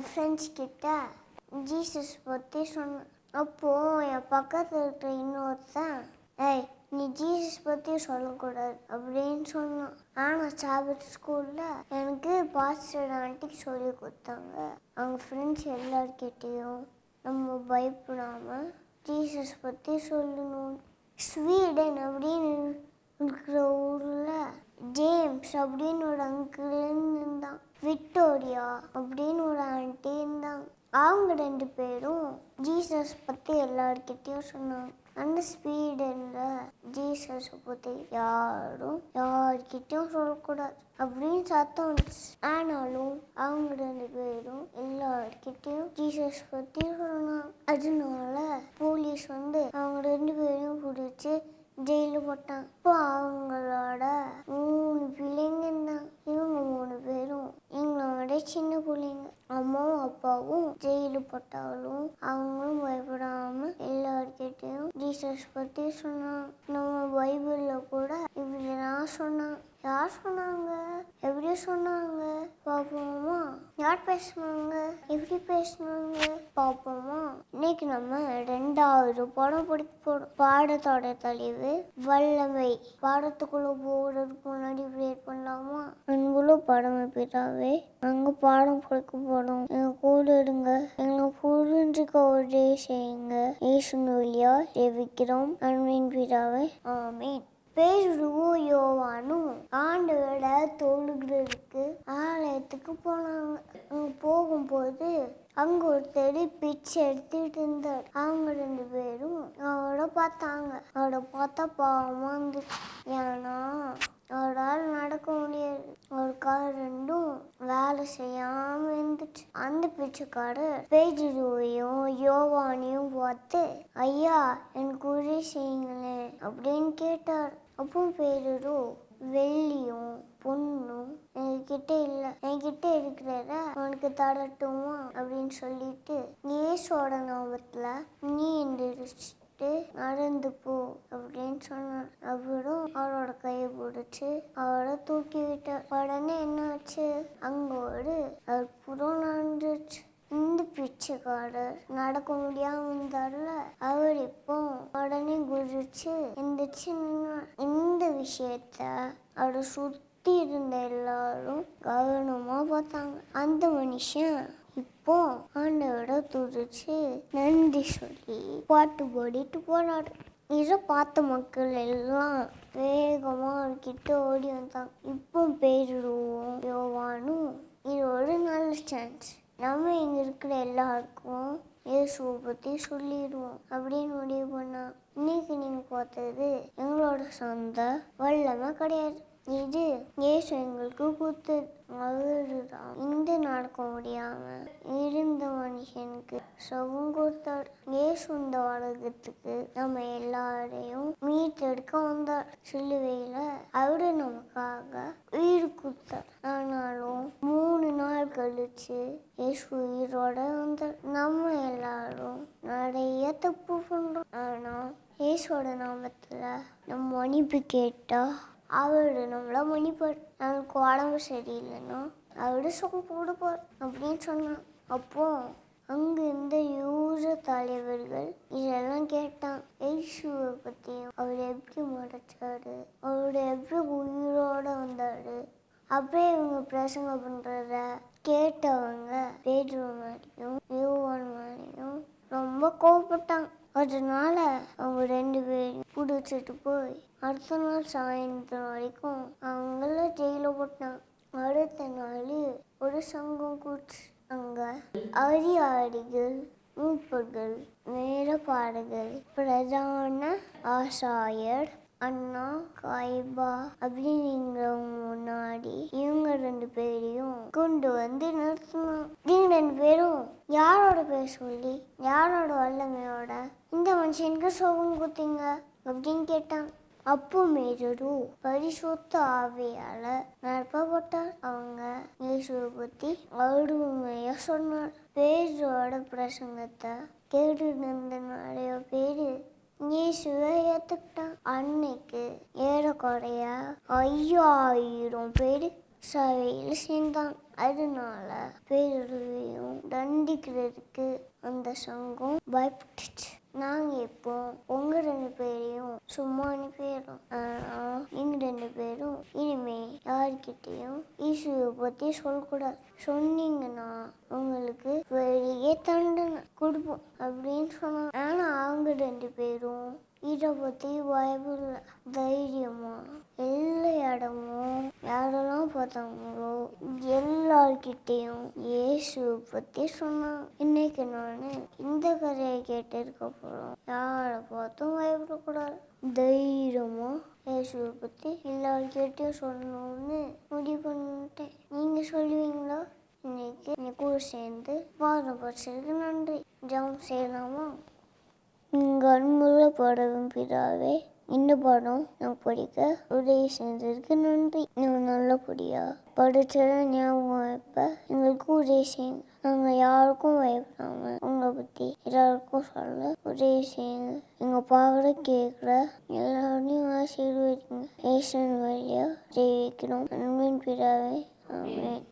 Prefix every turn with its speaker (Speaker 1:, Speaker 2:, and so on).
Speaker 1: என் friends கிட்ட Jesus பற்றி சொன்னேன். அப்போது என் பக்கத்தில் இருக்கிற இன்னொருத்தன், ஏய் நீ ஜீசஸ் பற்றி சொல்லக்கூடாது அப்படின்னு சொன்னான். ஆனால் சாபிட் ஸ்கூலில் எனக்கு பாஸ்டர் ஆண்டிக்கு சொல்லி கொடுத்தாங்க. அவங்க ஃப்ரெண்ட்ஸ் எல்லார்கிட்டையும் நம்ம பயப்படாமல் ஜீசஸ் பற்றி சொல்லணும். ஸ்வீடன் அப்படின்னு இருக்கிற ஊரில் ஜேம்ஸ் அப்படின்னு ஒரு அங்கிள் இருந்தான். விக்டோரியா அப்படின்னு ஒரு ஆண்டி இருந்தாங்க. அவங்க 2 பேரும் ஜீசஸ் பற்றி எல்லார்கிட்டையும் சொன்னாங்க. அந்த ஸ்வீடனில் ஜீசஸை பற்றி யார்கிட்டையும் சொல்லக்கூடாது அப்படின்னு சத்தம் வந்துச்சு. ஆனாலும் அவங்க 2 பேரும் எல்லார்கிட்டையும் ஜீசஸ் பற்றி சொன்னாங்க. அதனால போலீஸ் வந்து அவங்க 2 பேரையும் பிடிச்சி ஜெயிலில் போட்டாங்க. இப்போ அவங்களோட 3 பிள்ளைங்க இருந்தாங்க. இவங்க 3 பேரும் எங்களோட சின்ன பிள்ளைங்க. அம்மாவும் அப்பாவும் ஜெயிலு போட்டாலும் அவங்களும் பயப்படாமல் எல்லார்கிட்டையும் ஜீசஸ் பற்றி சொன்னாங்க. நம்ம பைபிளில் கூட இப்படிலாம் சொன்னாங்க. யார் சொன்னாங்க? எப்படி சொன்னாங்க பார்ப்போமா? யார் பேசுனாங்க? எப்படி பேசுனாங்க பார்ப்போமா? இன்னைக்கு நம்ம 2வது படம் படிக்க போகிறோம். பாடத்தோட தெளிவு வல்லமை. பாடத்துக்குள்ள போகிறதுக்கு முன்னாடி ப்ரேயர் பண்ணலாமா? அன்புள்ள படம் பிதாவே, நாங்கள் பாடம் படிக்க போகிறோம். எங்கள் கூட இருங்க. எங்களை புரிஞ்சுக்க உதவி செய்யுங்க. இயேசுவின் வழியா ஜெபிக்கிறோம். அன்பின் பிதாவே, ஆமென். பேதுருவும் யோவானும் ஆண்டவரை தொழுகிறதுக்கு ஆலயத்துக்கு போனாங்க. அங்கே போகும்போது அங்கே ஒருத்தர் பிச்சை எடுத்துட்டு இருந்தார். அவங்க 2 பேரும் அவரை பார்த்தாங்க. அவரை பார்த்தா பாவமாக இருந்துச்சு. ஏன்னா அவரால் நடக்க முடியாது. ஒரு கால் 2ம் வேலை செய்யாமல் இருந்துச்சு. அந்த பிச்சைக்காரர் பேதுருவையும் யோவானையும் பார்த்து, ஐயா எனக்கு உதவி செய்யுங்களேன் அப்படின்னு கேட்டார். அப்போ பேதுரு, வெள்ளியும் பொண்ணும் என்கிட்ட இல்லை, என்கிட்ட இருக்கிறத உனக்கு தரட்டுமா அப்படின்னு சொல்லிட்டு இயேசுவோட நாமத்தில் நீ எந்திரிச்சு நடந்து போ அப்படின்னு சொன்னார். அவரும் அவரோட கையை பிடிச்சி அவரை தூக்கி விட்டார். உடனே என்னாச்சு? அங்க ஒரு அற்புதம் நடந்துச்சு. இந்த பிச்சைக்காரர் நடக்க முடியாம இருந்தார்ல, அவர் இப்போ உடனே குதிச்சு எந்திரிச்சு நின்னார். இந்த விஷயத்த அவரை சுத்தி இருந்த எல்லாரும் கவனமா பார்த்தாங்க. அந்த மனுஷன் இப்போ ஆண்டவரை துதிச்சு நன்றி சொல்லி பாட்டு பாடிட்டு போனாரு. இதை பார்த்த மக்கள் எல்லாம் வேகமாக அவர்கிட்ட ஓடி வந்தாங்க. இப்போ பேதுருவும் யோவானும் இது ஒரு நல்ல சான்ஸ், நம்ம இங்கே இருக்கிற எல்லாருக்கும் இயேசுவை பற்றி சொல்லிடுவோம் அப்படின்னு முடிவு பண்ணா. இன்னைக்கு நீங்கள் பார்த்தது எங்களோட சொந்த வல்லமை கிடையாது. இது இயேசு எங்களுக்கு கொடுத்தது. அவருதான் இந்த நடக்க முடியாம இருந்த மனுஷனுக்கு சுகம் கொடுத்தார். இயேசு இந்த உலகத்துக்கு நம்ம எல்லாரையும் மீட்டெடுக்க வந்தார். சிலுவையில அவரு நமக்காக உயிர் கொடுத்தார். ஆனாலும் 3 நாள் கழிச்சு இயேசு உயிரோட வந்தார். நம்ம எல்லாரும் நிறைய தப்பு பண்றோம். ஆனா இயேசுவோட நாமத்துல நம்ம மன்னிப்பு கேட்டா அவரு நம்மள மன்னிப்பார். நமக்கு உடம்பு சரியில்லைன்னா அவரு சுகம் கொடுப்பார் அப்படின்னு சொன்னான். அப்போ அங்கே இருந்த யூத தலைவர்கள் இதெல்லாம் கேட்டான். இயேசுவை பற்றியும் அவர் எப்படி மறைச்சாரு, அவரு எப்படி உயிரோட வந்தாரு. அப்படியே இவங்க பிரசங்க பண்ணுறத கேட்டவங்க பேதுரு மேலேயும் யோவான் மேலேயும் ரொம்ப கோவப்பட்டாங்க. அதனால அவங்க 2 பேரும் பிடிச்சிட்டு போய் அடுத்த நாள் சாயந்தரம் வரைக்கும் அவங்கள ஜெயிலில் போட்டாங்க. அடுத்த நாள் ஒரு சங்கம் கூச்சு. அங்கே அதிகாரிகள், மூப்பர்கள், வேதபாரகர்கள், பிரதான ஆசாரியர், அண்ணா காய்பா அப்படிங்கிறவங்க முன்னாடி இவங்க 2 பேரையும் கொண்டு வந்து நிறுத்தணும். இவங்க 2 பேரும் யாரோட பேர் சொல்லி யாரோட வல்லமையோட இந்த மனுஷனுக்கு சுகம் கொடுத்தீங்க அப்படின்னு கேட்டாங்க. அப்போ பேதுரு பரிசுத்த ஆவியால நிரப்பப்பட்டார். அவங்க இயேசுவை பற்றி அருமையா சொன்னார். பேதுருவோட பிரசங்கத்தை கேட்டு இருந்த நிறைய பேர் இயேசுவை ஏற்றுக்கிட்டான். அன்னைக்கு ஏறக்குறைய 5000 பேர் சபையில் சேர்ந்தாங்க. அதனால பேதுருவையும் கண்டிக்கிறதுக்கு அந்த சங்கம் பயப்பட்டுச்சு. நாங்கள் இப்போ உங்கள் 2 பேரையும் சும்மா அனுப்பிடுறோம். ஆனால் நீங்கள் 2 பேரும் இனிமே யார்கிட்டையும் இயேசுவை பற்றி சொல்லக்கூடாது. சொன்னீங்கன்னா உங்களுக்கு பெரிய தண்டனை கொடுப்போம் அப்படின்னு சொன்னாங்க. ஆனால் அவங்க 2 பேரும் இதை பற்றி பயப்படல. தைரியமா எல்லா இடமும் யாரெல்லாம் பார்த்தாங்களோ எல்லார்கிட்டையும் இயேசுவை பற்றி சொன்னாங்க. இன்னைக்கு நான் இந்த கதையை கேட்டதுக்கப்புறம் யாரை பார்த்தும் பயப்படக்கூடாது. தைரியமா இயேசுவை பற்றி எல்லார்கிட்டையும் சொல்லணும்னு முடிவு பண்ணிட்டேன். நீங்கள் சொல்லுவீங்களா? இன்னைக்கு என் கூட சேர்ந்து பாடம் படிச்சதுக்கு நன்றி. ஜெபம் செய்யலாமா? எங்கள் அன்புள்ள படகும் பிதாவே, இந்த பாடம் நான் படிக்க உதவி செஞ்சதுக்கு நன்றி. நீங்கள் நல்லபடியாக படித்ததை ஞாபகம் வைப்ப எங்களுக்கு உதவி செய்யுங்க. நாங்கள் யாருக்கும் பயப்படாமல் உங்களை பற்றி எல்லாருக்கும் சொல்ல உதவி செய்யுங்க. எங்கள் பாவத்தை கேட்குற எல்லாரையும் ஆசீர்வதிங்க. இயேசுவின் வழியாக ஜெயிக்கிறோம். அன்பின் பிதாவே, ஆமென்.